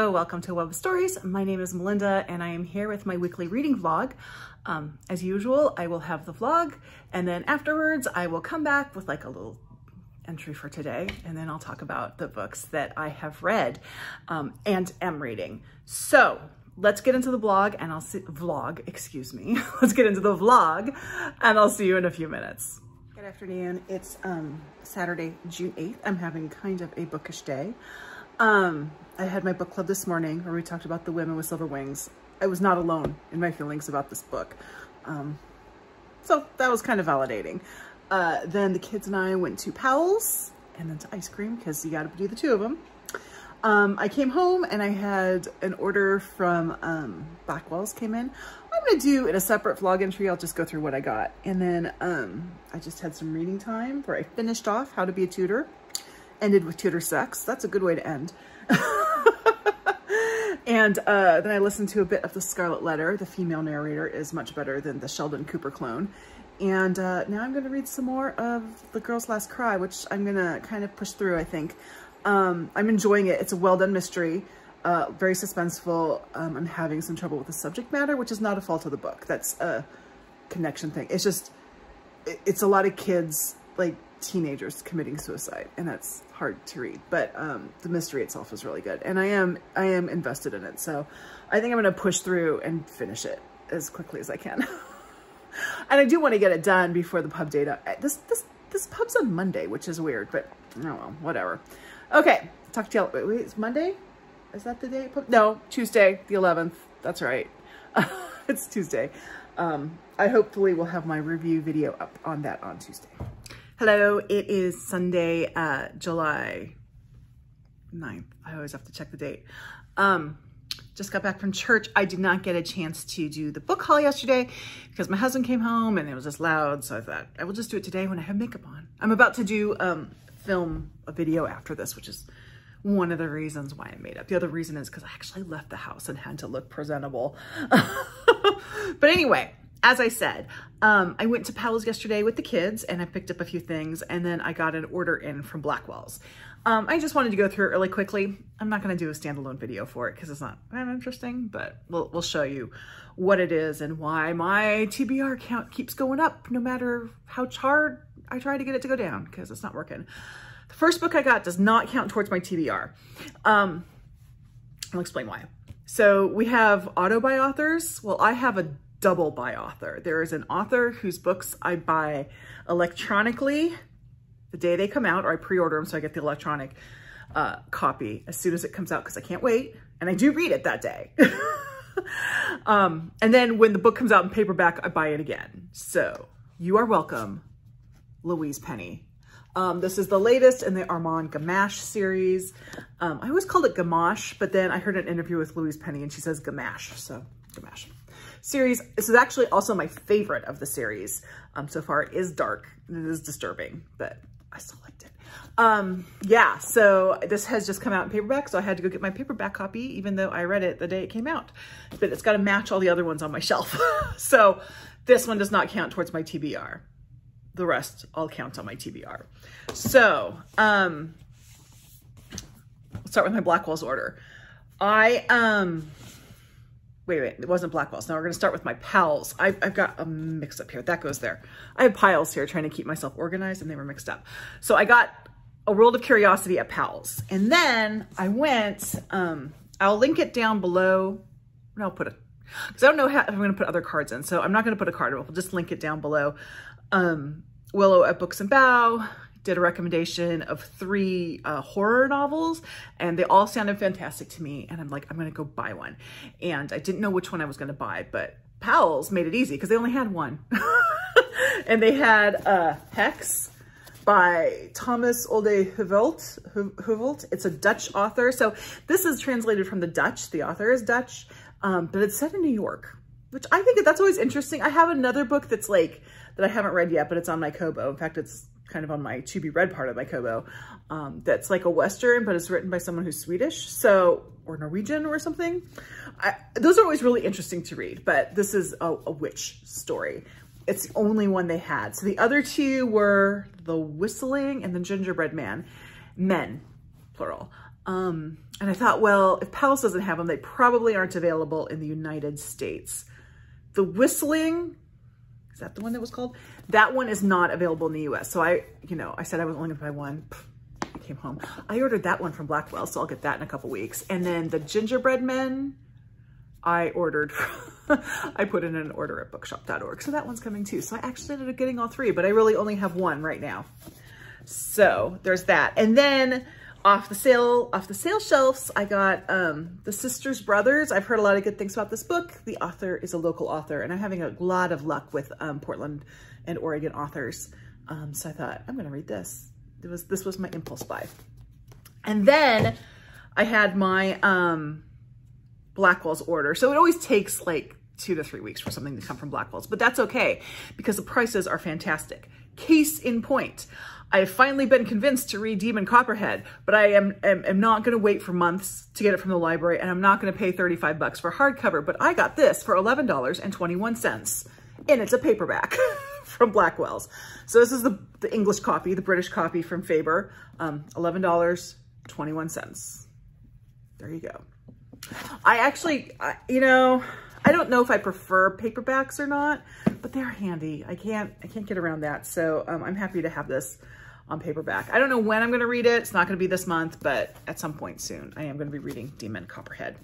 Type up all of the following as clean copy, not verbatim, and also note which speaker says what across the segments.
Speaker 1: Hello, welcome to Web of Stories. My name is Melinda and I am here with my weekly reading vlog. As usual, I will have the vlog and then afterwards I will come back with like a little entry for today and then I'll talk about the books that I have read and am reading. So let's get into the vlog and I'll see Let's get into the vlog and I'll see you in a few minutes. Good afternoon. It's Saturday, June 8th. I'm having kind of a bookish day. I had my book club this morning where we talked about The Women with Silver Wings. I was not alone in my feelings about this book. So that was kind of validating. Then the kids and I went to Powell's and then to ice cream because you got to do the two of them. I came home and I had an order from Blackwell's came in. I'm going to do in a separate vlog entry. I'll just go through what I got. And then I just had some reading time where I finished off How to Be a Tudor. Ended with Tudor sex. That's a good way to end. And then I listened to a bit of the Scarlet Letter. The female narrator is much better than the Sheldon Cooper clone. And now I'm going to read some more of The Girl's Last Cry, which I'm going to kind of push through, I think. I'm enjoying it. It's a well-done mystery, very suspenseful. I'm having some trouble with the subject matter, which is not a fault of the book. That's a connection thing. It's just, it's a lot of kids, like teenagers committing suicide, and that's hard to read. But the mystery itself is really good, and I am invested in it. So I think I'm going to push through and finish it as quickly as I can. And I do want to get it done before the pub date. This pub's on Monday, which is weird, but oh well, whatever. Okay, talk to you. Wait, it's Monday? Is that the day? No, Tuesday, the 11th. That's right. It's Tuesday. I hopefully will have my review video up on that on Tuesday. Hello, it is Sunday, July 9th. I always have to check the date. Just got back from church. I did not get a chance to do the book haul yesterday because my husband came home and it was just loud. So I thought I will just do it today when I have makeup on. I'm about to do film a video after this, which is one of the reasons why I made up. The other reason is because I actually left the house and had to look presentable. But anyway, as I said, I went to Powell's yesterday with the kids and I picked up a few things and then I got an order in from Blackwell's. I just wanted to go through it really quickly. I'm not going to do a standalone video for it because it's not that interesting, but we'll show you what it is and why my TBR count keeps going up no matter how hard I try to get it to go down because it's not working. The first book I got does not count towards my TBR. I'll explain why. So we have auto buy authors. Well, I have a double buy author. There is an author whose books I buy electronically the day they come out, or I pre-order them so I get the electronic copy as soon as it comes out because I can't wait. And I do read it that day. And then when the book comes out in paperback, I buy it again. So you are welcome, Louise Penny. This is the latest in the Armand Gamache series. I always called it Gamache, but then I heard an interview with Louise Penny and she says Gamache, so Gamache series. This is actually also my favorite of the series. So far it is dark and it is disturbing, but I still liked it. Yeah, so this has just come out in paperback, so I had to go get my paperback copy, even though I read it the day it came out. But it's got to match all the other ones on my shelf. So this one does not count towards my TBR. The rest all count on my TBR. So let's start with my Blackwell's order. Wait, it wasn't Blackwell's. Now we're going to start with my Powell's. I've got a mix up here. That goes there. I have piles here trying to keep myself organized and they were mixed up. So I got A World of Curiosity at Powell's. And then I went, I'll link it down below. And I'll put it, because I don't know how if I'm going to put other cards in. So I'm not going to put a card. We'll just link it down below. Willow at Books and Bow did a recommendation of 3 horror novels and they all sounded fantastic to me. And I'm like, I'm going to go buy one. And I didn't know which one I was going to buy, but Powell's made it easy because they only had one. And they had Hex by Thomas Olde Huvelt. It's a Dutch author. So this is translated from the Dutch. The author is Dutch, but it's set in New York, which I think that's always interesting. I have another book that's like, that I haven't read yet, but it's on my Kobo. In fact, it's kind of on my to be read part of my Kobo. That's like a Western, but it's written by someone who's Swedish, so, or Norwegian or something. Those are always really interesting to read, but this is a witch story. It's the only one they had. So the other 2 were The Whistling and The Gingerbread Men, plural. And I thought, well, if Palace doesn't have them, they probably aren't available in the United States. The Whistling, is that the one that was called? That one is not available in the US. So I said I was only gonna buy one. I came home. I ordered that one from Blackwell, so I'll get that in a couple weeks. And then the Gingerbread Men, I ordered, I put in an order at bookshop.org. So that one's coming too. So I actually ended up getting all three, but I really only have one right now. So there's that. And then off the sale shelves, I got The Sisters Brothers. I've heard a lot of good things about this book. The author is a local author, and I'm having a lot of luck with Portland and Oregon authors. So I thought, I'm gonna read this. This was my impulse buy. And then I had my Blackwell's order. So it always takes like 2 to 3 weeks for something to come from Blackwell's, but that's okay because the prices are fantastic. Case in point, I have finally been convinced to read Demon Copperhead, but I am not going to wait for months to get it from the library, and I'm not going to pay $35 for hardcover, but I got this for $11.21, and it's a paperback from Blackwell's. So this is the English copy, the British copy from Faber, $11.21. There you go. I actually, I don't know if I prefer paperbacks or not, but they're handy. I can't get around that. So I'm happy to have this on paperback. I don't know when I'm going to read it. It's not going to be this month, but at some point soon, I am going to be reading Demon Copperhead.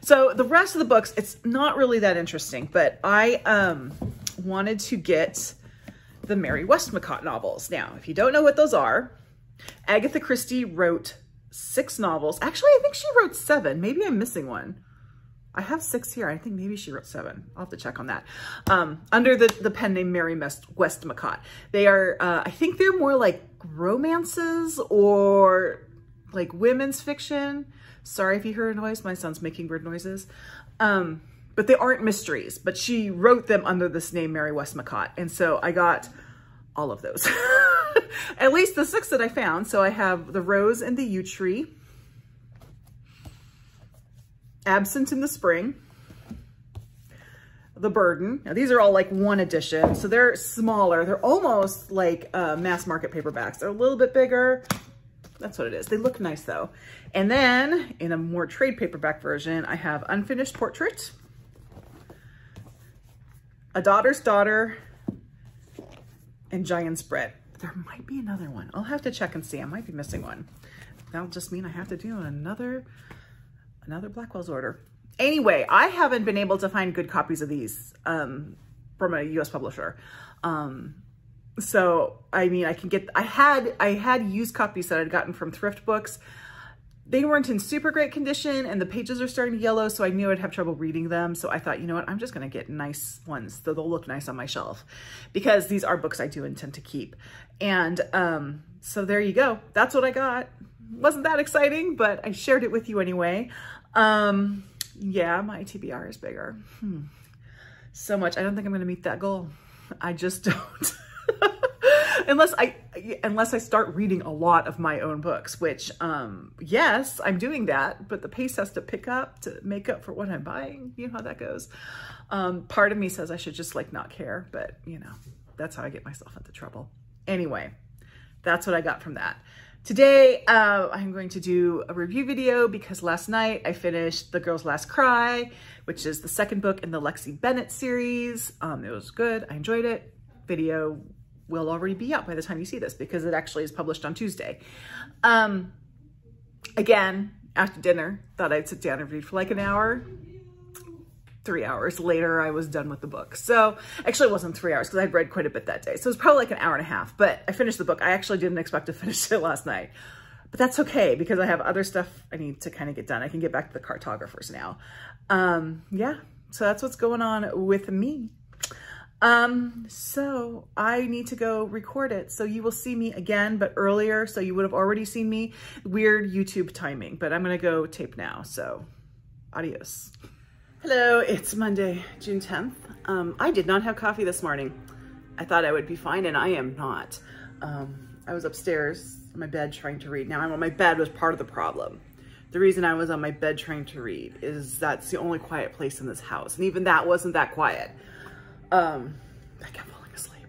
Speaker 1: So the rest of the books, it's not really that interesting, but I wanted to get the Mary Westmacott novels. Now, if you don't know what those are, Agatha Christie wrote 6 novels. Actually, I think she wrote 7. Maybe I'm missing one. I have 6 here. I think maybe she wrote 7. I'll have to check on that. Under the pen name Mary Westmacott. They are, I think they're more like romances or like women's fiction. Sorry if you hear a noise. My son's making weird noises. But they aren't mysteries. But she wrote them under this name Mary Westmacott. And so I got all of those. At least the 6 that I found. So I have The Rose and the Yew Tree, Absent in the Spring, The Burden. Now these are all like 1 edition, so they're smaller. They're almost like mass market paperbacks. They're a little bit bigger. That's what it is. They look nice though. And then in a more trade paperback version, I have Unfinished Portrait, A Daughter's Daughter, and Giant's Bread. There might be another one. I'll have to check and see. I might be missing one. That'll just mean I have to do another Blackwell's order. Anyway, I haven't been able to find good copies of these from a US publisher. So I mean, I had used copies that I'd gotten from thrift books. They weren't in super great condition and the pages are starting to yellow, so I knew I'd have trouble reading them. So I thought, you know what, I'm just gonna get nice ones so they'll look nice on my shelf, because these are books I do intend to keep. And so there you go. That's what I got. Wasn't that exciting, but I shared it with you anyway. Yeah, my TBR is bigger. So much. I don't think I'm going to meet that goal. I just don't. unless I start reading a lot of my own books, which, yes, I'm doing that, but the pace has to pick up to make up for what I'm buying. You know how that goes. Part of me says I should just like not care, but that's how I get myself into trouble. Anyway, that's what I got from that. Today, I'm going to do a review video because last night I finished The Girl's Last Cry, which is the 2nd book in the Lexi Bennett series. It was good. I enjoyed it. Video will already be out by the time you see this because it actually is published on Tuesday. Again, after dinner, thought I'd sit down and read for like an hour. 3 hours later, I was done with the book. So actually it wasn't 3 hours because I'd read quite a bit that day. So it was probably like an hour and a half, but I finished the book. I actually didn't expect to finish it last night, but that's okay because I have other stuff I need to kind of get done. I can get back to the Cartographers now. Yeah, so that's what's going on with me. So I need to go record it. So you will see me again, but earlier. So you would have already seen me. Weird YouTube timing, but I'm going to go tape now. So adios. Hello, it's Monday, June 10th. I did not have coffee this morning. I thought I would be fine, and I am not. I was upstairs on my bed trying to read. Now, I'm on my bed was part of the problem. The reason I was on my bed trying to read is that's the only quiet place in this house, and even that wasn't that quiet. I kept falling asleep.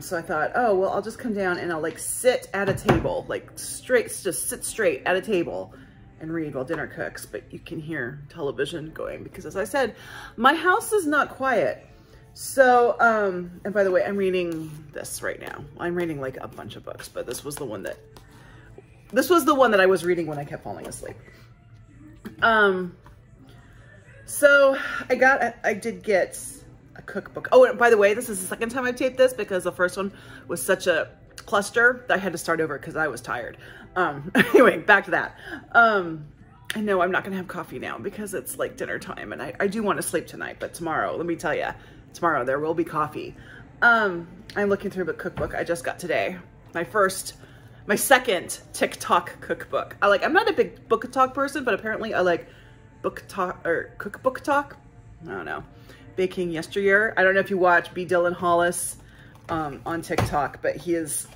Speaker 1: So I thought, oh, well, I'll just come down and I'll like sit at a table, like just sit straight at a table and read while dinner cooks. But you can hear television going because, as I said, my house is not quiet. So, and by the way, I'm reading this right now. I'm reading like a bunch of books, but this was the one that I was reading when I kept falling asleep. So I did get a cookbook. Oh, and by the way, this is the second time I've taped this because the first one was such a cluster that I had to start over because I was tired. Anyway, back to that. I know I'm not going to have coffee now because it's like dinner time and I do want to sleep tonight, but tomorrow, let me tell you, tomorrow there will be coffee. I'm looking through a cookbook I just got today. My second TikTok cookbook. I'm not a big book talk person, but apparently I like book talk or cookbook talk. I don't know. Baking yesteryear. I don't know if you watch B. Dylan Hollis on TikTok, but he is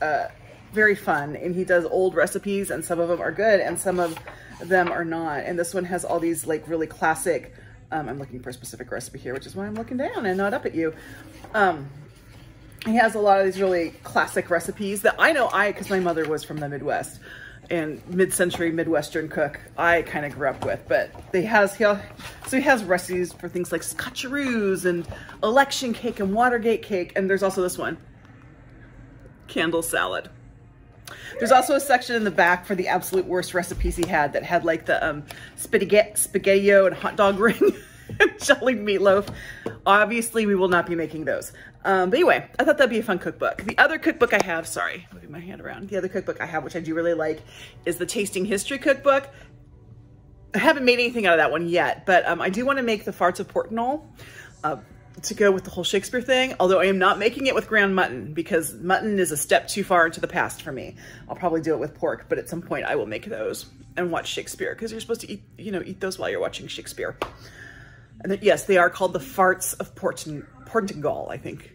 Speaker 1: very fun and he does old recipes and some of them are good and some of them are not. And this one has all these like really classic, I'm looking for a specific recipe here, which is why I'm looking down and not up at you. He has a lot of these really classic recipes that I know because my mother was from the Midwest and mid-century Midwestern cook I kind of grew up with, but he has recipes for things like scotcheroos and election cake and Watergate cake. And there's also this one, candle salad. There's also a section in the back for the absolute worst recipes he had that had like the spaghetti-o and hot dog ring and jelly meatloaf. Obviously, we will not be making those. But anyway, I thought that'd be a fun cookbook. The other cookbook I have, sorry, moving my hand around. The other cookbook I have, which I do really like, is the Tasting History cookbook. I haven't made anything out of that one yet, but I do want to make the Farts of Portnall to go with the whole Shakespeare thing, although I am not making it with ground mutton because mutton is a step too far into the past for me. I'll probably do it with pork, but at some point I will make those and watch Shakespeare because you're supposed to eat, eat those while you're watching Shakespeare. And then, yes, they are called the Farts of Portugal, I think.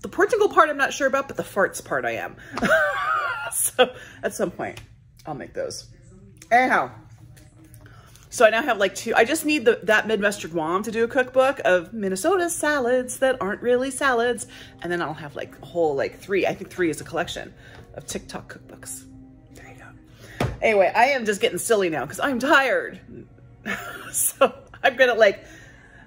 Speaker 1: The Portugal part I'm not sure about, but the farts part I am. So at some point I'll make those. Anyhow, so I now have like two. I just need that Midwestern mom to do a cookbook of Minnesota salads that aren't really salads. And then I'll have like a whole like three. I think 3 is a collection of TikTok cookbooks. There you go. Anyway, I am just getting silly now because I'm tired. So I'm going to like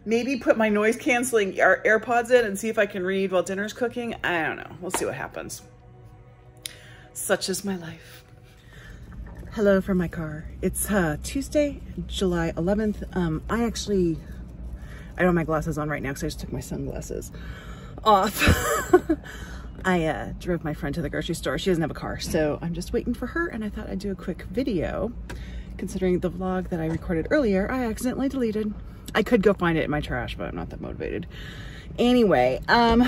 Speaker 1: maybe put my noise canceling AirPods in and see if I can read while dinner's cooking. I don't know. We'll see what happens. Such is my life. Hello from my car. It's Tuesday, July 11th. I don't have my glasses on right now because I just took my sunglasses off. I drove my friend to the grocery store. She doesn't have a car, so I'm just waiting for her, and I thought I'd do a quick video. Considering the vlog that I recorded earlier, I accidentally deleted. I could go find it in my trash, but I'm not that motivated. Anyway, I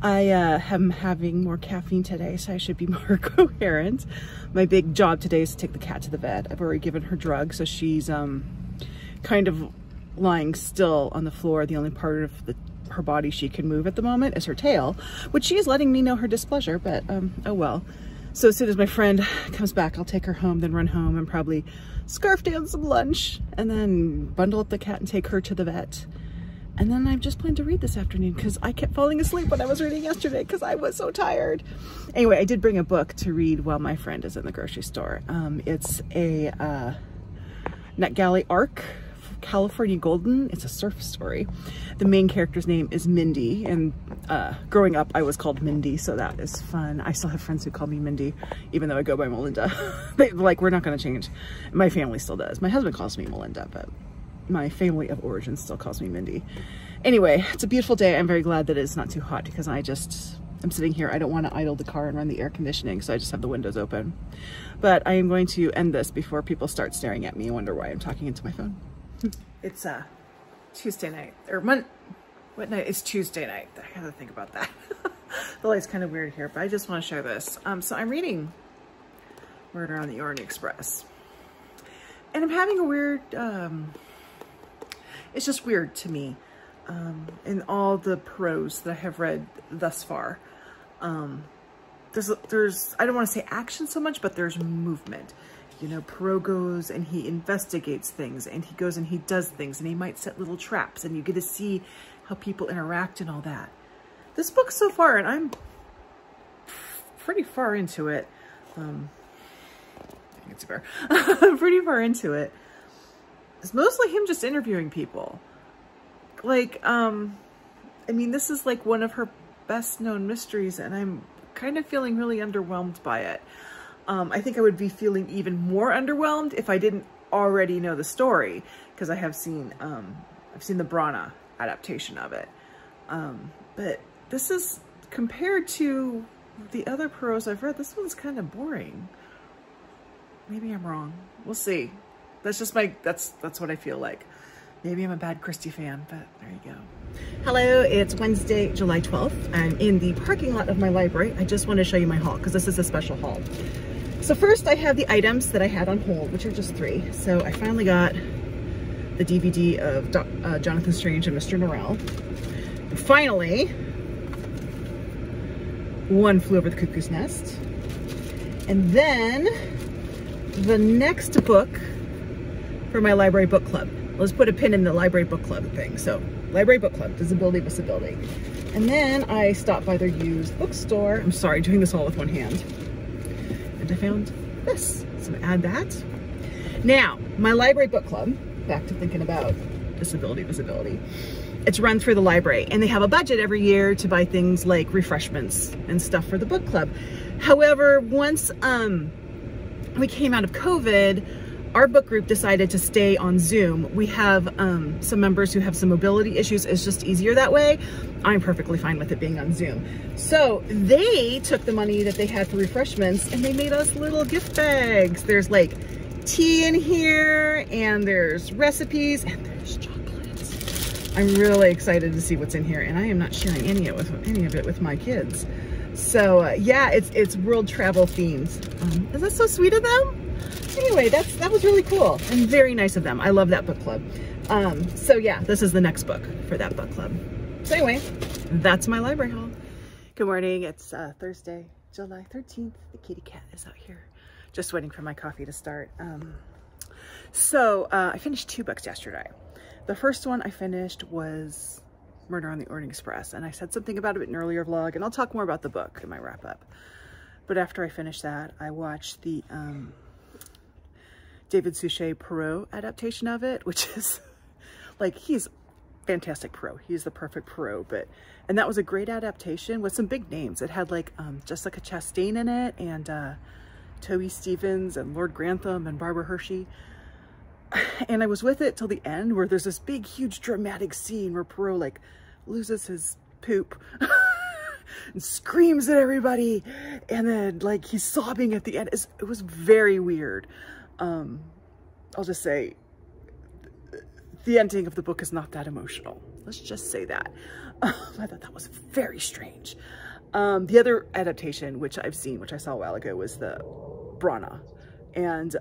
Speaker 1: am having more caffeine today, so I should be more coherent. My big job today is to take the cat to the vet. I've already given her drugs, so she's kind of lying still on the floor. The only part of her body she can move at the moment is her tail, which she is letting me know her displeasure, but oh well. So as soon as my friend comes back, I'll take her home, then run home and probably scarf down some lunch and then bundle up the cat and take her to the vet. And then I've just planned to read this afternoon because I kept falling asleep when I was reading yesterday because I was so tired. Anyway, I did bring a book to read while my friend is in the grocery store. It's a NetGalley ARC, California Golden. It's a surf story. The main character's name is Mindy, and growing up I was called Mindy, so that is fun. I still have friends who call me Mindy, even though I go by Melinda. Like, we're not going to change. My family still does. My husband calls me Melinda, but my family of origin still calls me Mindy. Anyway, it's a beautiful day. I'm very glad that it's not too hot because I'm sitting here. I don't want to idle the car and run the air conditioning, so I just have the windows open. But I am going to end this before people start staring at me and wonder why I'm talking into my phone. It's Tuesday night, or what night? It's Tuesday night. I gotta think about that. The light's kind of weird here, but I just want to share this. So I'm reading Murder on the Orient Express, and I'm having a weird, it's just weird to me, in all the prose that I have read thus far. There's, I don't want to say action so much, but there's movement. You know, Poirot goes and he investigates things, and he goes and he does things, and he might set little traps, and you get to see how people interact and all that. this book so far, and I'm pretty far into it. It's fair. I'm pretty far into it. It's mostly him just interviewing people. Like, I mean, this is like one of her best known mysteries, and I'm kind of feeling really underwhelmed by it. I think I would be feeling even more underwhelmed if I didn't already know the story, because I have seen, I've seen the Brana adaptation of it. But this is, compared to the other prose I've read, this one's kind of boring. Maybe I'm wrong. We'll see. That's just my, that's what I feel like. Maybe I'm a bad Christie fan, but there you go. Hello, it's Wednesday, July 12th. I'm in the parking lot of my library. I just want to show you my haul because this is a special haul. So first I have the items that I had on hold, which are just 3. So I finally got the DVD of Jonathan Strange and Mr. Norrell. And finally, One Flew Over the Cuckoo's Nest. And then the next book for my library book club. Let's put a pin in the library book club thing. So library book club, disability. And then I stopped by their used bookstore. I'm sorry, doing this all with one hand. And I found this, so add that. Now, my library book club, back to thinking about disability. It's run through the library, and they have a budget every year to buy things like refreshments and stuff for the book club. However, once we came out of COVID, our book group decided to stay on Zoom. We have some members who have some mobility issues. It's just easier that way. I'm perfectly fine with it being on Zoom. So they took the money that they had for refreshments and they made us little gift bags. There's like tea in here, and there's recipes, and there's chocolates. I'm really excited to see what's in here, and I am not sharing any of it with my kids. So yeah, it's world travel themed. Is that so sweet of them? Anyway, that was really cool and very nice of them. I love that book club. So yeah, this is the next book for that book club. So anyway, that's my library haul. Good morning. It's Thursday, July 13th. The kitty cat is out here just waiting for my coffee to start. I finished 2 books yesterday. The first one I finished was Murder on the Orient Express, and I said something about it in an earlier vlog, and I'll talk more about the book in my wrap up. But after I finished that, I watched the David Suchet Perot adaptation of it, which is like, he's fantastic Perot. He's the perfect Perot, and that was a great adaptation with some big names. It had like Jessica Chastain in it, and Toby Stephens and Lord Grantham and Barbara Hershey. And I was with it till the end, where there's this big, huge dramatic scene where Perot like loses his poop and screams at everybody, and then like he's sobbing at the end. It was very weird. I'll just say the ending of the book is not that emotional. Let's just say that. I thought that was very strange. The other adaptation, which I've seen, which I saw a while ago, was the Brana. And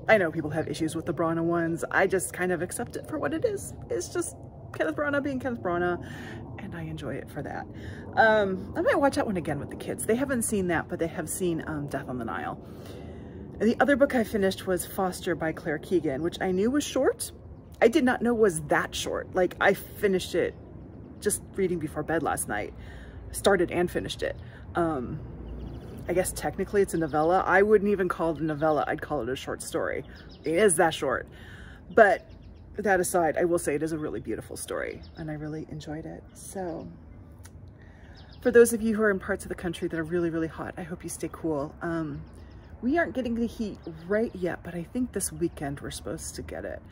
Speaker 1: I know people have issues with the Brana ones. I just kind of accept it for what it is. It's just Kenneth Branagh being Kenneth Branagh, and I enjoy it for that. I might watch that one again with the kids. They haven't seen that, but they have seen Death on the Nile. And the other book I finished was Foster by Claire Keegan, which I knew was short. I did not know was that short. Like, I finished it just reading before bed last night. Started and finished it. I guess technically it's a novella. I wouldn't even call it a novella. I'd call it a short story. It is that short. But that aside, I will say it is a really beautiful story, and I really enjoyed it. So for those of you who are in parts of the country that are really, really hot, I hope you stay cool. We aren't getting the heat right yet, but I think this weekend we're supposed to get it.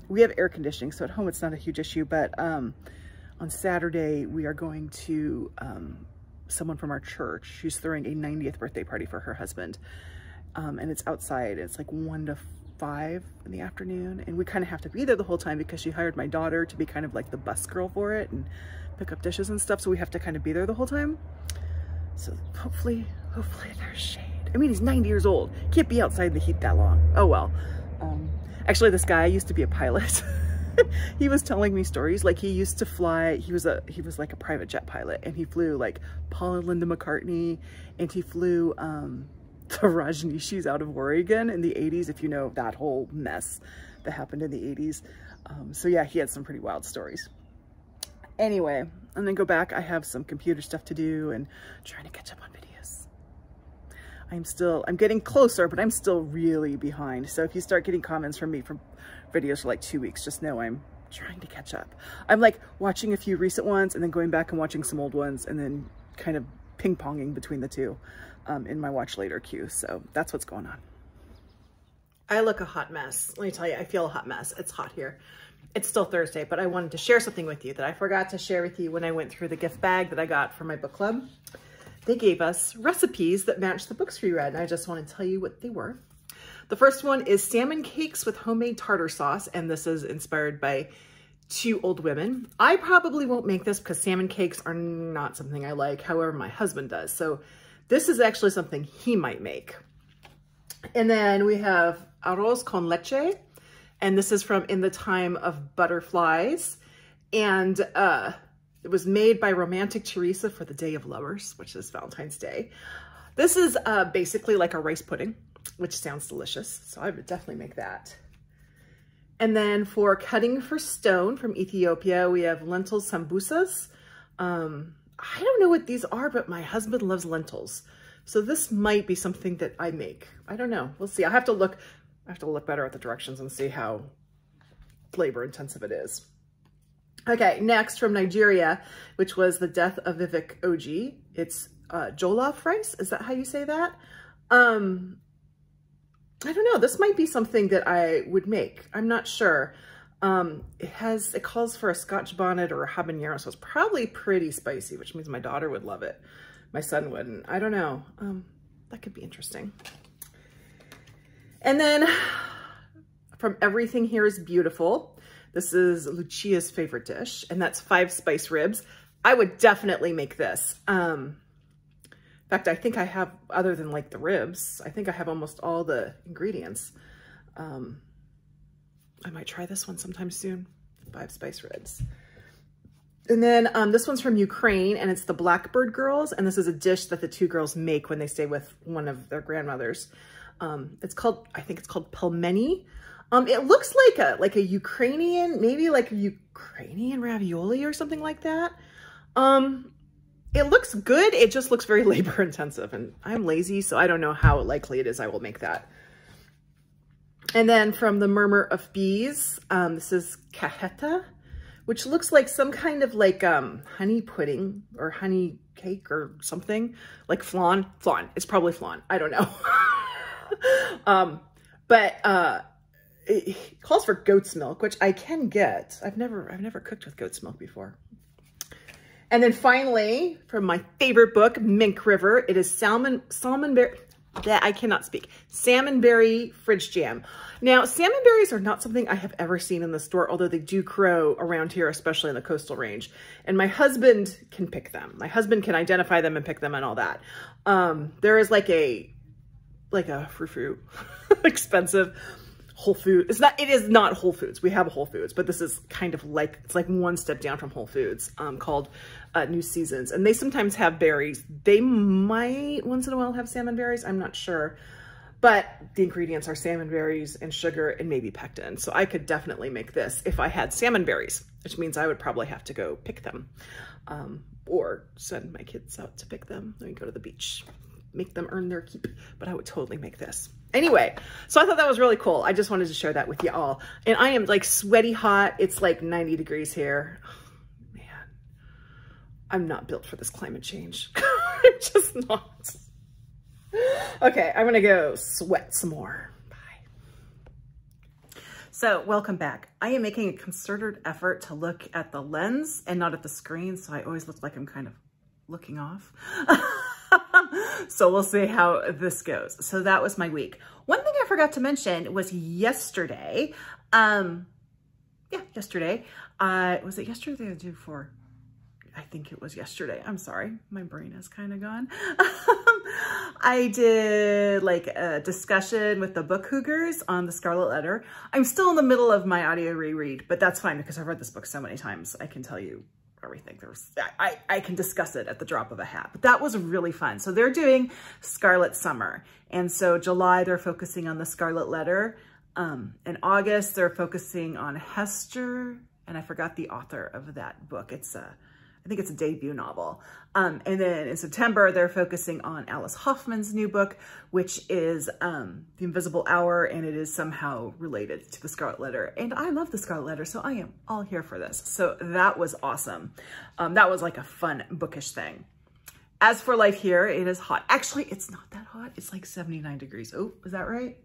Speaker 1: We have air conditioning, so at home it's not a huge issue, but on Saturday we are going to someone from our church. She's throwing a 90th birthday party for her husband, and it's outside. It's like 1 to 5 in the afternoon, and we kind of have to be there the whole time because she hired my daughter to be kind of like the bus girl for it and pick up dishes and stuff, so we have to kind of be there the whole time. So hopefully there's shade. I mean, he's 90 years old. Can't be outside in the heat that long. Oh well. Actually, this guy used to be a pilot. He was telling me stories. Like, he used to fly, he was like a private jet pilot, and he flew like Paul and Linda McCartney, and he flew the Rajneeshis out of Oregon in the 80s, if you know that whole mess that happened in the 80s. So yeah, he had some pretty wild stories. Anyway, and then go back. I have some computer stuff to do and trying to catch up on videos. I'm getting closer, but I'm still really behind. So if you start getting comments from me from videos for like 2 weeks, just know I'm trying to catch up. I'm like watching a few recent ones and then going back and watching some old ones and then kind of ping-ponging between the two in my watch later queue. So that's what's going on. I look a hot mess. Let me tell you, I feel a hot mess. It's hot here. It's still Thursday, but I wanted to share something with you that I forgot to share with you when I went through the gift bag that I got for my book club. They gave us recipes that match the books we read, and I just want to tell you what they were. The first one is salmon cakes with homemade tartar sauce, and this is inspired by two old women. I probably won't make this because salmon cakes are not something I like. However, my husband does. So this is actually something he might make. And then we have arroz con leche. And this is from In the Time of Butterflies. And it was made by Romantic Teresa for the Day of Lovers, which is Valentine's Day. This is basically like a rice pudding, which sounds delicious. So I would definitely make that. And then for Cutting for Stone from Ethiopia, we have lentil sambusas. I don't know what these are, but my husband loves lentils. So this might be something that I make. I don't know. We'll see. I have to look better at the directions and see how flavor intensive it is. Okay, next from Nigeria, which was The Death of Vivek Oji. It's jollof rice. Is that how you say that? I don't know. This might be something that I would make. I'm not sure. It calls for a Scotch bonnet or a habanero, so it's probably pretty spicy, which means my daughter would love it. My son wouldn't. I don't know. That could be interesting. And then from Everything Here is Beautiful, this is Lucia's favorite dish, and that's 5 spice ribs. I would definitely make this. In fact, I think I have, other than like the ribs, I think I have almost all the ingredients. I might try this one sometime soon. 5 spice ribs. And then this one's from Ukraine, and it's the Blackbird Girls. And this is a dish that the 2 girls make when they stay with one of their grandmothers. It's called, I think it's called pelmeni. It looks like a Ukrainian, maybe like a Ukrainian ravioli or something like that. It looks good. It just looks very labor intensive, and I'm lazy, so I don't know how likely it is I will make that. And then from The Murmur of Bees, this is kaheta, which looks like some kind of like honey pudding or honey cake or something, like flan. Flan. It's probably flan. I don't know. But it calls for goat's milk, which I can get. I've never cooked with goat's milk before. And then finally, from my favorite book, Mink River, it is salmonberry. I cannot speak. Salmonberry fridge jam. Now, salmonberries are not something I have ever seen in the store, although they do grow around here, especially in the coastal range. And my husband can pick them. My husband can identify them and pick them and all that. There is like a frou-frou, expensive Whole Foods. It is not Whole Foods. We have a Whole Foods, but this is kind of like, it's like one step down from Whole Foods, called New Seasons. And they sometimes have berries. They might once in a while have salmon berries. I'm not sure, but the ingredients are salmon berries and sugar and maybe pectin. So I could definitely make this if I had salmon berries, which means I would probably have to go pick them, or send my kids out to pick them. Then we go to the beach, make them earn their keep, but I would totally make this. Anyway, so I thought that was really cool. I just wanted to share that with you all. And I am like sweaty hot. It's like 90 degrees here. Oh, man, I'm not built for this climate change. I'm just not. Okay, I'm gonna go sweat some more. Bye. So welcome back. I am making a concerted effort to look at the lens and not at the screen. So I always look like I'm kind of looking off. So we'll see how this goes. So that was my week. One thing I forgot to mention was yesterday. Yesterday. Was it yesterday or the day before? I think it was yesterday. I'm sorry. My brain is kind of gone. I did like a discussion with the book hoogers on the Scarlet Letter. I'm still in the middle of my audio reread, but that's fine because I've read this book so many times. I can tell you everything. I can discuss it at the drop of a hat, but that was really fun. So they're doing Scarlet Summer. And so July, they're focusing on the Scarlet Letter. In August, they're focusing on Hester. And I forgot the author of that book. It's I think it's a debut novel. And then in September, they're focusing on Alice Hoffman's new book, which is The Invisible Hour, and it is somehow related to the Scarlet Letter. And I love the Scarlet Letter, so I am all here for this. So that was awesome. That was like a fun bookish thing. As for life here, it is hot. Actually, it's not that hot. It's like 79 degrees. Oh, is that right?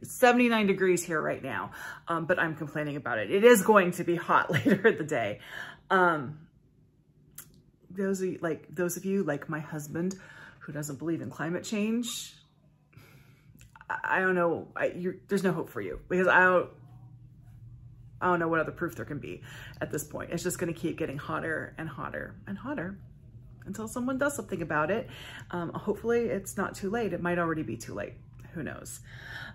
Speaker 1: It's 79 degrees here right now, but I'm complaining about it. It is going to be hot later in the day. Those of you like my husband who doesn't believe in climate change, I don't know. There's no hope for you, because I don't know what other proof there can be at this point. It's just going to keep getting hotter and hotter and hotter until someone does something about it. Hopefully it's not too late. It might already be too late. Who knows?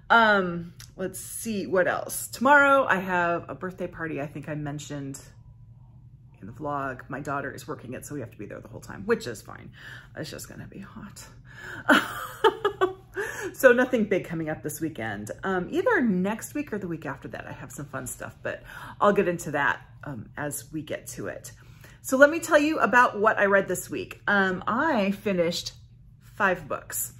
Speaker 1: Let's see what else. Tomorrow I have a birthday party. I think I mentioned in the vlog. My daughter is working it, so we have to be there the whole time, which is fine. It's just gonna be hot. So nothing big coming up this weekend. Either next week or the week after that, I have some fun stuff, but I'll get into that as we get to it. So let me tell you about what I read this week. I finished 5 books.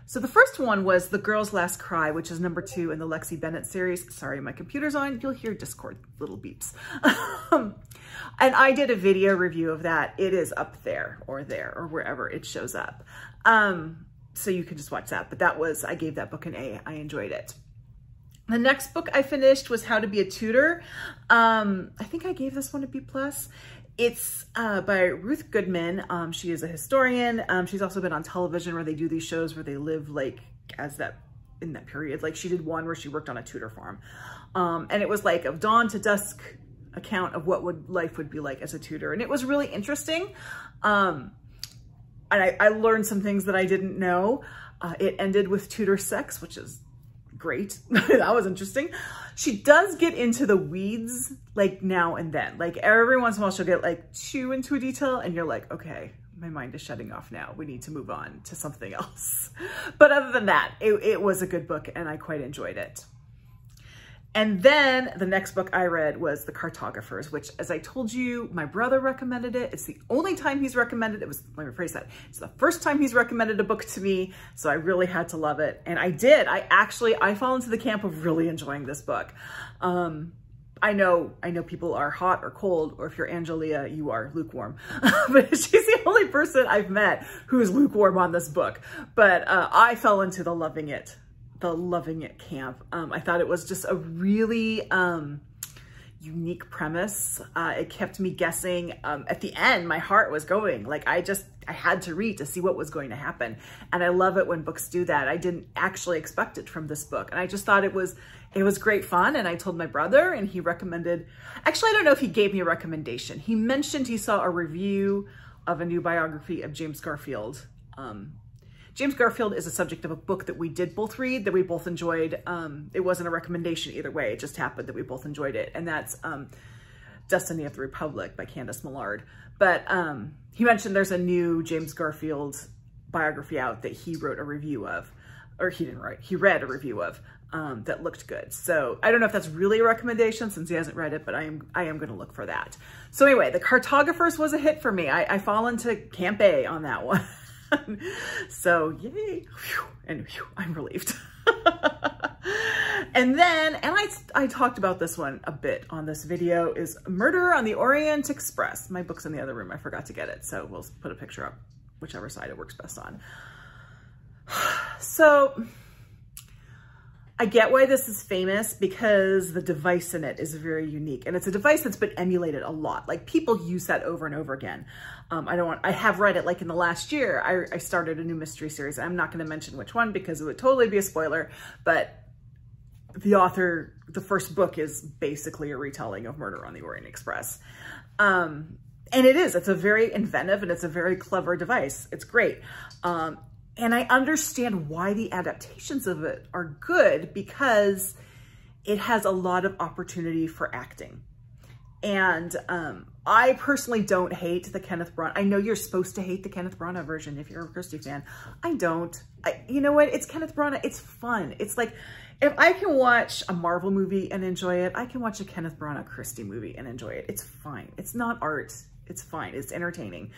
Speaker 1: So the first one was The Girl's Last Cry, which is number 2 in the Lexi Bennett series. Sorry, my computer's on. You'll hear Discord little beeps. And I did a video review of that. It is up there or wherever it shows up. So you can just watch that. But I gave that book an A. I enjoyed it. The next book I finished was How to Be a Tudor. I think I gave this one a B+. It's by Ruth Goodman. She is a historian. She's also been on television where they do these shows where they live like in that period. Like she did one where she worked on a Tudor farm. And it was like of dawn to dusk account of what life would be like as a Tudor. And it was really interesting. And I learned some things that I didn't know. It ended with Tudor sex, which is great. That was interesting. She does get into the weeds like now and then. Like every once in a while she'll get like too into a detail and you're like, okay, my mind is shutting off now. We need to move on to something else. But other than that, it was a good book and I quite enjoyed it. And then the next book I read was The Cartographers, which, as I told you, my brother recommended it. It's the only time he's recommended it. Let me rephrase that. It's the first time he's recommended a book to me, so I really had to love it. And I did. I fall into the camp of really enjoying this book. I know people are hot or cold, or if you're Angelia, you are lukewarm. But she's the only person I've met who is lukewarm on this book. But I fell into the loving it camp. I thought it was just a really unique premise. It kept me guessing. At the end, my heart was going. Like I had to read to see what was going to happen. And I love it when books do that. I didn't actually expect it from this book. And I just thought it was great fun. And I told my brother and he recommended, actually, I don't know if he gave me a recommendation. He mentioned he saw a review of a new biography of James Garfield. James Garfield is a subject of a book that we did both read, that we both enjoyed. It wasn't a recommendation either way. It just happened that we both enjoyed it. And that's Destiny of the Republic by Candice Millard. But he mentioned there's a new James Garfield biography out that he wrote a review of, or he didn't write, he read a review of that looked good. So I don't know if that's really a recommendation since he hasn't read it, but I am going to look for that. So anyway, The Cartographers was a hit for me. I fall into Camp A on that one. So yay, and I'm relieved. And then, I talked about this one a bit on this video, is Murder on the Orient Express. My book's in the other room. I forgot to get it, so we'll put a picture up, whichever side it works best on. So I get why this is famous because the device in it is very unique. And it's a device that's been emulated a lot. Like people use that over and over again. I have read it like in the last year. I started a new mystery series. I'm not going to mention which one because it would totally be a spoiler, but the first book is basically a retelling of Murder on the Orient Express. And it's a very inventive and it's a very clever device. It's great. And I understand why the adaptations of it are good because it has a lot of opportunity for acting. And I personally don't hate the Kenneth Branagh. I know you're supposed to hate the Kenneth Branagh version if you're a Christie fan. I don't. You know what? It's Kenneth Branagh. It's fun. It's like, if I can watch a Marvel movie and enjoy it, I can watch a Kenneth Branagh Christie movie and enjoy it. It's fine. It's not art. It's fine. It's entertaining.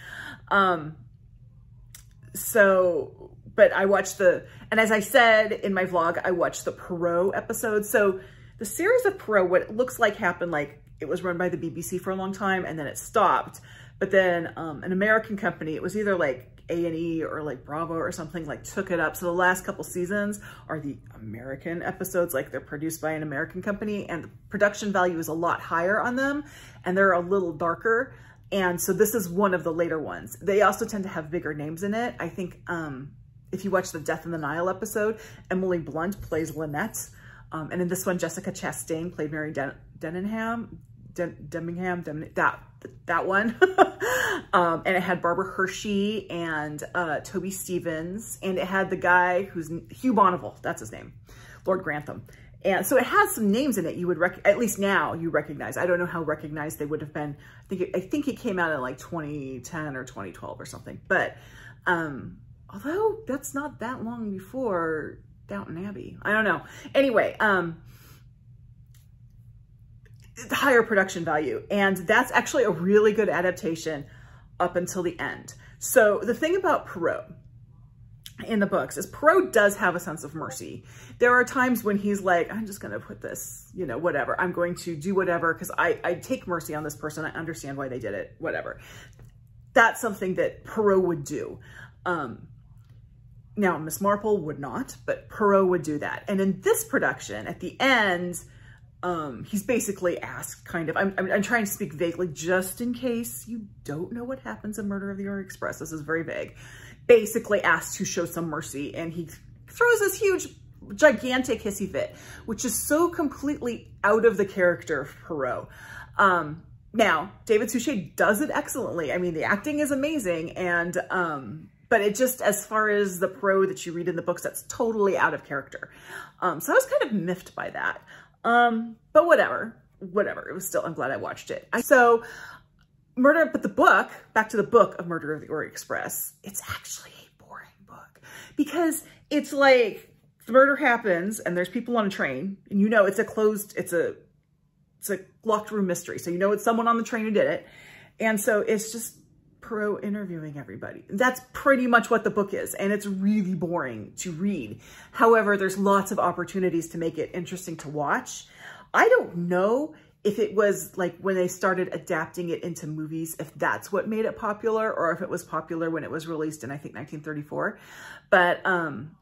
Speaker 1: But I watched and as I said in my vlog, I watched the Poirot episode. So the series of Poirot, what it looks like happened, like it was run by the BBC for a long time and then it stopped. But then an American company, it was either like A&E or like Bravo or something, like took it up. So the last couple seasons are the American episodes, like they're produced by an American company, and the production value is a lot higher on them and they're a little darker. And so this is one of the later ones. They also tend to have bigger names in it. I think if you watch the Death in the Nile episode, Emily Blunt plays Lynette. And in this one, Jessica Chastain played Mary Demmingham, that one. And it had Barbara Hershey and Toby Stevens. And it had the guy who's Hugh Bonneville, that's his name, Lord Grantham. And so it has some names in it you would at least now you recognize. I don't know how recognized they would have been. I think it came out in like 2010 or 2012 or something. But although that's not that long before Downton Abbey. I don't know. Anyway, higher production value. And that's actually a really good adaptation up until the end. So the thing about Poirot in the books is Poirot does have a sense of mercy. There are times when he's like, I'm just going to put this, you know, whatever. I'm going to do whatever because I take mercy on this person. I understand why they did it, whatever. That's something that Poirot would do. Now, Miss Marple would not, but Poirot would do that. And in this production, at the end, he's basically asked kind of, I'm trying to speak vaguely just in case you don't know what happens in Murder of the Orient Express. This is very vague. Basically asked to show some mercy, and he throws this huge, gigantic hissy fit, which is so completely out of the character of Poirot. Now, David Suchet does it excellently. I mean, the acting is amazing, and but it just, as far as the Poirot that you read in the books, that's totally out of character. So I was kind of miffed by that. But whatever. It was still, I'm glad I watched it. But the book, back to the book of Murder of the Orient Express, it's actually a boring book because it's like the murder happens and there's people on a train and you know it's a locked room mystery. So you know it's someone on the train who did it. And so it's just Poirot interviewing everybody. That's pretty much what the book is. And it's really boring to read. However, there's lots of opportunities to make it interesting to watch. I don't know if it was like when they started adapting it into movies, if that's what made it popular or if it was popular when it was released in, I think, 1934. But I'm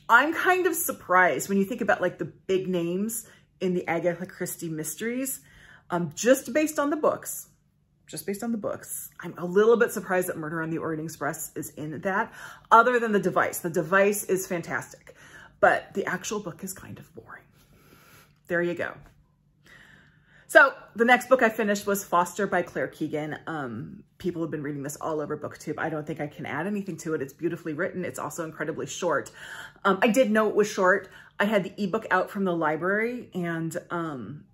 Speaker 1: kind of surprised when you think about like the big names in the Agatha Christie mysteries, just based on the books. I'm a little bit surprised that Murder on the Orient Express is in that, other than the device. The device is fantastic, but the actual book is kind of boring. There you go. So the next book I finished was Foster by Claire Keegan. People have been reading this all over BookTube. I don't think I can add anything to it. It's beautifully written. It's also incredibly short. I did know it was short. I had the ebook out from the library, and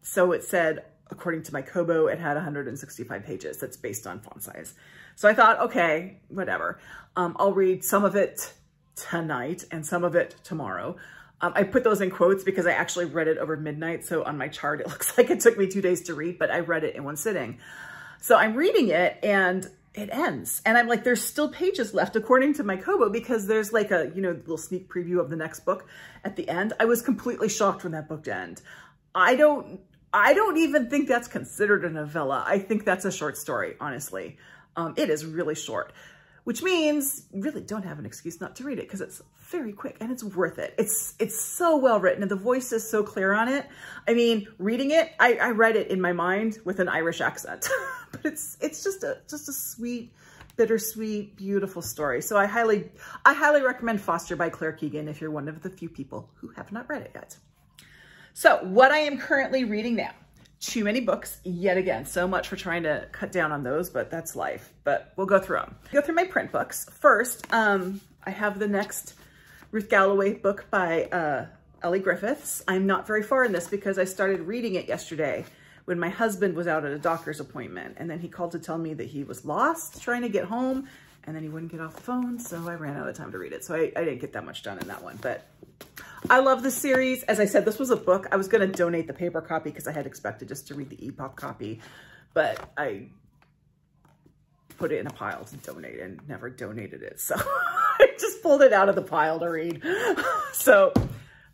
Speaker 1: so it said, according to my Kobo, it had 165 pages. That's based on font size. So I thought, okay, whatever. I'll read some of it tonight and some of it tomorrow. I put those in quotes because I actually read it over midnight. So on my chart, it looks like it took me 2 days to read, but I read it in one sitting. So I'm reading it and it ends. And I'm like, there's still pages left according to my Kobo because there's like a, you know, little sneak preview of the next book at the end. I was completely shocked when that book ended. I don't even think that's considered a novella. I think that's a short story, honestly. It is really short, which means you really don't have an excuse not to read it because it's very quick and it's worth it. It's so well written and the voice is so clear on it. I mean, reading it, I read it in my mind with an Irish accent, but it's just a sweet, bittersweet, beautiful story. So I highly recommend Foster by Claire Keegan if you're one of the few people who have not read it yet. So what I am currently reading now, too many books yet again. So much for trying to cut down on those, but that's life. But we'll go through them. Go through my print books. First, I have the next Ruth Galloway book by Elly Griffiths. I'm not very far in this because I started reading it yesterday when my husband was out at a doctor's appointment. And then he called to tell me that he was lost trying to get home and then he wouldn't get off the phone. So I ran out of time to read it. So I didn't get that much done in that one, but I love this series. As I said, this was a book. I was going to donate the paper copy because I had expected just to read the EPUB copy, but I put it in a pile to donate and never donated it. So I just pulled it out of the pile to read. So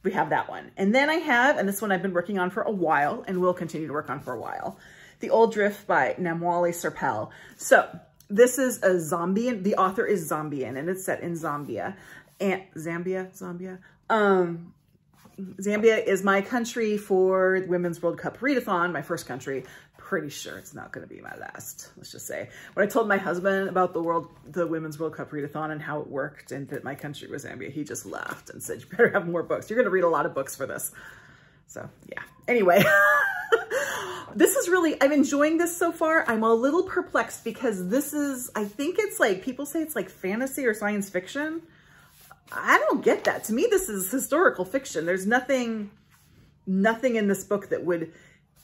Speaker 1: we have that one. And then I have, and this one I've been working on for a while and will continue to work on for a while, The Old Drift by Namwali Serpell. So this is a Zambian, the author is Zambian, and it's set in Zambia. And Zambia. Zambia is my country for Women's World Cup readathon, my first country. Pretty sure it's not going to be my last, let's just say. When I told my husband about the Women's World Cup readathon and how it worked and that my country was Zambia, he just laughed and said, you better have more books. You're going to read a lot of books for this. So yeah, anyway, this is really, I'm enjoying this so far. I'm a little perplexed because this is, I think it's like, people say it's like fantasy or science fiction. I don't get that. To me, this is historical fiction. There's nothing in this book that would,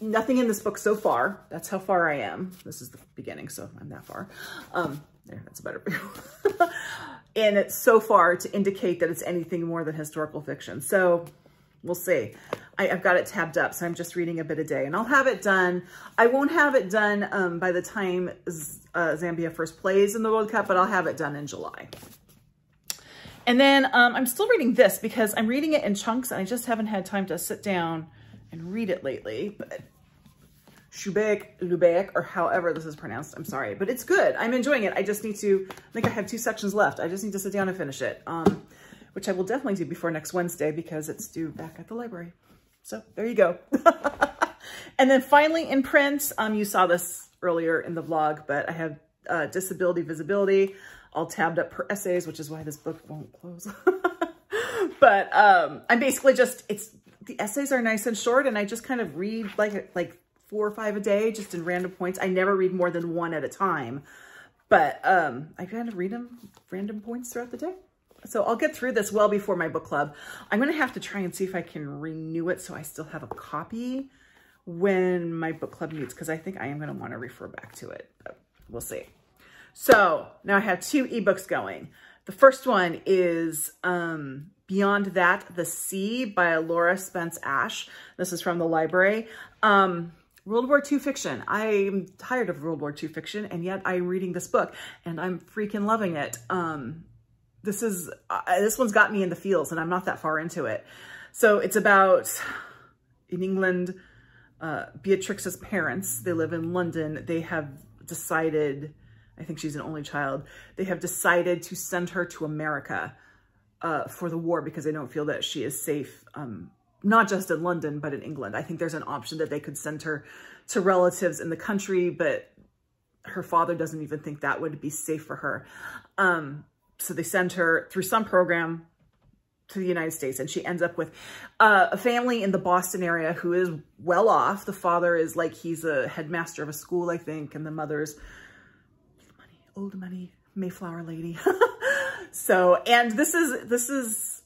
Speaker 1: nothing in this book so far. That's how far I am. This is the beginning, so I'm that far. There, that's a better view. And it's so far to indicate that it's anything more than historical fiction. So we'll see. I've got it tabbed up, so I'm just reading a bit a day. And I'll have it done. I won't have it done by the time Zambia first plays in the World Cup, but I'll have it done in July. And then I'm still reading this because I'm reading it in chunks and I just haven't had time to sit down and read it lately. But Shubeik, Lubeik, or however this is pronounced, I'm sorry. But it's good. I'm enjoying it. I just need to, I think I have 2 sections left. I just need to sit down and finish it, which I will definitely do before next Wednesday because it's due back at the library. So there you go. And then finally in print, you saw this earlier in the vlog, but I have Disability Visibility, all tabbed up per essays, which is why this book won't close. But I'm basically just, the essays are nice and short and I just kind of read like 4 or 5 a day, just in random points. I never read more than 1 at a time, but I kind of read them random points throughout the day. So I'll get through this well before my book club. I'm going to have to try and see if I can renew it so I still have a copy when my book club meets, because I think I am going to want to refer back to it, but we'll see. So now I have 2 ebooks going. The first one is Beyond That, The Sea by Laura Spence-Ash. This is from the library. World War II fiction. I'm tired of World War II fiction, and yet I'm reading this book, and I'm freaking loving it. This one's got me in the feels, and I'm not that far into it. So it's about, in England, Beatrix's parents. They live in London. They have decided, I think she's an only child, they have decided to send her to America for the war because they don't feel that she is safe, not just in London, but in England. I think there's an option that they could send her to relatives in the country, but her father doesn't even think that would be safe for her. So they send her through some program to the United States, and she ends up with a family in the Boston area who is well off. The father is like, he's a headmaster of a school, I think, and the mother's old money Mayflower lady. So, and this is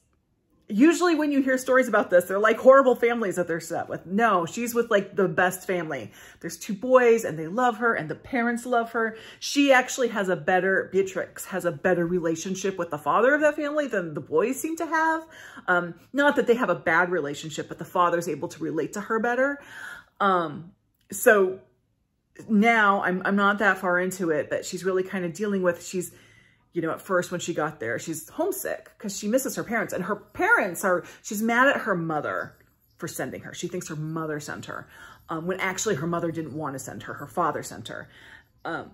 Speaker 1: usually when you hear stories about this, they're like horrible families that they're set with. No, she's with like the best family. There's 2 boys and they love her and the parents love her. She actually has Beatrix has a better relationship with the father of that family than the boys seem to have. Not that they have a bad relationship, but the father's able to relate to her better. So now I'm not that far into it, but she's really kind of dealing with, you know, at first when she got there, she's homesick because she misses her parents, and her parents she's mad at her mother for sending her. She thinks her mother sent her, when actually her mother didn't want to send her. Her father sent her,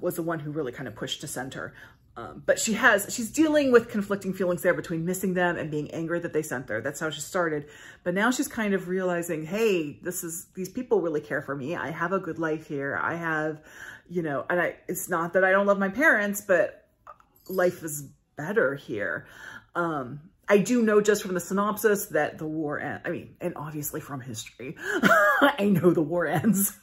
Speaker 1: was the one who really kind of pushed to send her. But she's dealing with conflicting feelings there between missing them and being angry that they sent her. That's how she started. But now she's kind of realizing, hey, these people really care for me. I have a good life here. I have, you know, and it's not that I don't love my parents, but life is better here. I do know just from the synopsis that the war ends. I mean, and obviously from history, I know the war ends.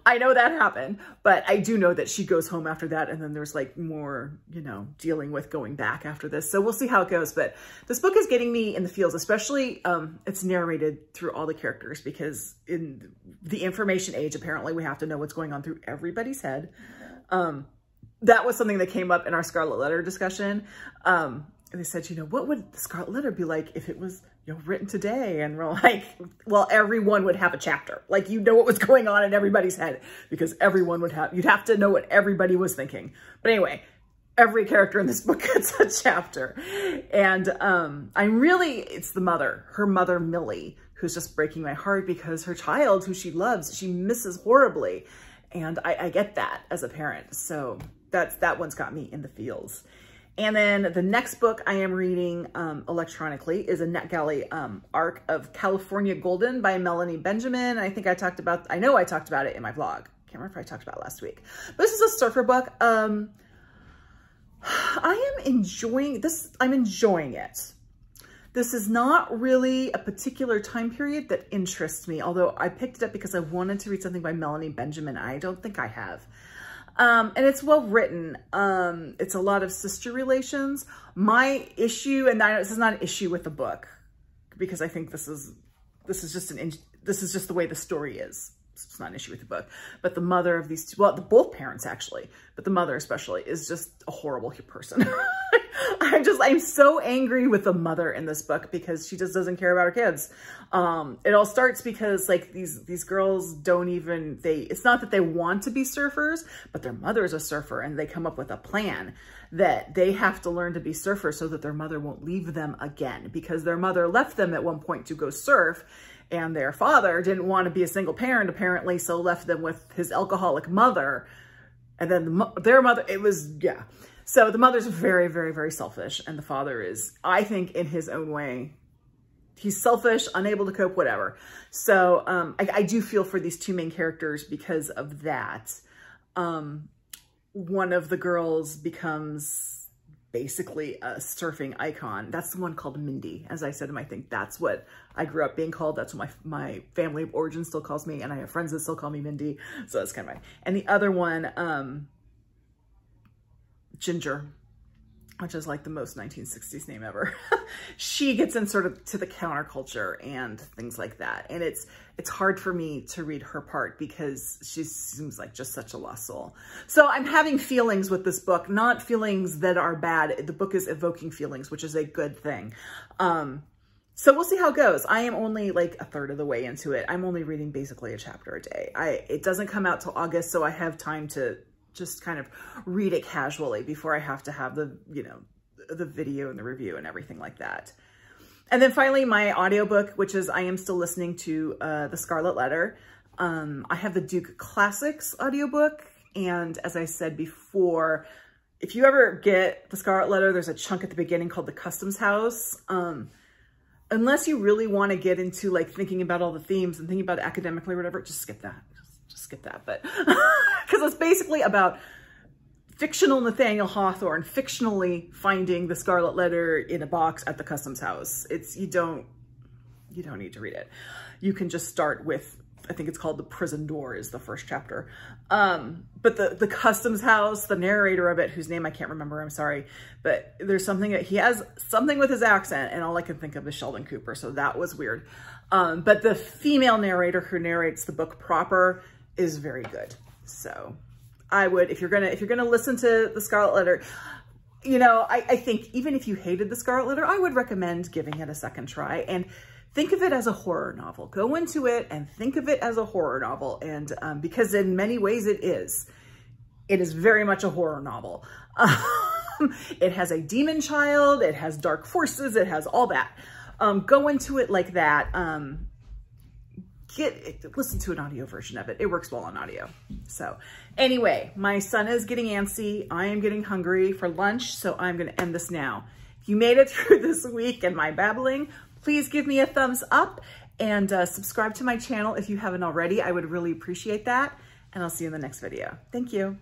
Speaker 1: I know that happened, but I do know that she goes home after that. And then there's like more, you know, dealing with going back after this. So we'll see how it goes. But this book is getting me in the feels, especially it's narrated through all the characters, because in the information age, apparently we have to know what's going on through everybody's head. That was something that came up in our Scarlet Letter discussion. And they said, you know, what would the Scarlet Letter be like if it was written today. And we're like, well, everyone would have a chapter. Like, you know what was going on in everybody's head, because everyone would have, you'd have to know what everybody was thinking. But anyway, every character in this book gets a chapter. And it's the mother, her mother, Millie, who's just breaking my heart because her child, who she loves, she misses horribly. And I get that as a parent. So that one's got me in the feels. And then the next book I am reading electronically is a NetGalley arc of California Golden by Melanie Benjamin. I think I know I talked about it in my vlog. Can't remember if I talked about it last week. But this is a surfer book. I am enjoying this. I'm enjoying it. This is not really a particular time period that interests me, although I picked it up because I wanted to read something by Melanie Benjamin. I don't think I have. And it's well written. It's a lot of sister relations. My issue, and this is not an issue with the book, because I think this is just the way the story is. It's not an issue with the book, but the mother of these two, well, both parents actually, but the mother especially is just a horrible person. I'm so angry with the mother in this book because she just doesn't care about her kids. It all starts because like these girls don't even, it's not that they want to be surfers, but their mother's a surfer, and they come up with a plan that they have to learn to be surfers so that their mother won't leave them again, because their mother left them at one point to go surf. And their father didn't want to be a single parent, apparently, so left them with his alcoholic mother. And then their mother, yeah. So the mother's very, very, very selfish. And the father is, I think, in his own way, he's selfish, unable to cope, whatever. So I do feel for these two main characters because of that. One of the girls becomes basically a surfing icon. That's the one called Mindy. As I said in my thing, that's what I grew up being called. That's what my family of origin still calls me. And I have friends that still call me Mindy. So that's kind of and the other one, Ginger, which is like the most 1960s name ever. She gets in sort of to the counterculture and things like that. And it's hard for me to read her part because she seems like just such a lost soul. So I'm having feelings with this book, not feelings that are bad. The book is evoking feelings, which is a good thing. So we'll see how it goes. I am only like a third of the way into it. I'm only reading basically a chapter a day. It doesn't come out till August, so I have time to just kind of read it casually before I have to have the video and the review and everything like that. And then finally, my audiobook, which is I am still listening to The Scarlet Letter. I have the Duke Classics audiobook. And as I said before, if you ever get The Scarlet Letter, there's a chunk at the beginning called The Customs House. Unless you really want to get into like thinking about all the themes and thinking about it academically or whatever, just skip that. Just skip that. But because it's basically about fictional Nathaniel Hawthorne fictionally finding the Scarlet Letter in a box at the Customs House. You don't need to read it. You can just start with, I think it's called The Prison Door is the first chapter. But the Customs House, the narrator of it, whose name I can't remember, I'm sorry, but there's something that he has something with his accent, and all I can think of is Sheldon Cooper. So that was weird. But the female narrator who narrates the book proper is very good. So I would, if you're gonna listen to The Scarlet Letter, I think even if you hated The Scarlet Letter, I would recommend giving it a second try and think of it as a horror novel. Go into it and think of it as a horror novel. And because in many ways it is very much a horror novel. It has a demon child, it has dark forces, it has all that. Go into it like that. Listen to an audio version of it. It works well on audio. So anyway, my son is getting antsy. I am getting hungry for lunch, so I'm going to end this now. If you made it through this week and my babbling, please give me a thumbs up and subscribe to my channel if you haven't already. I would really appreciate that. And I'll see you in the next video. Thank you.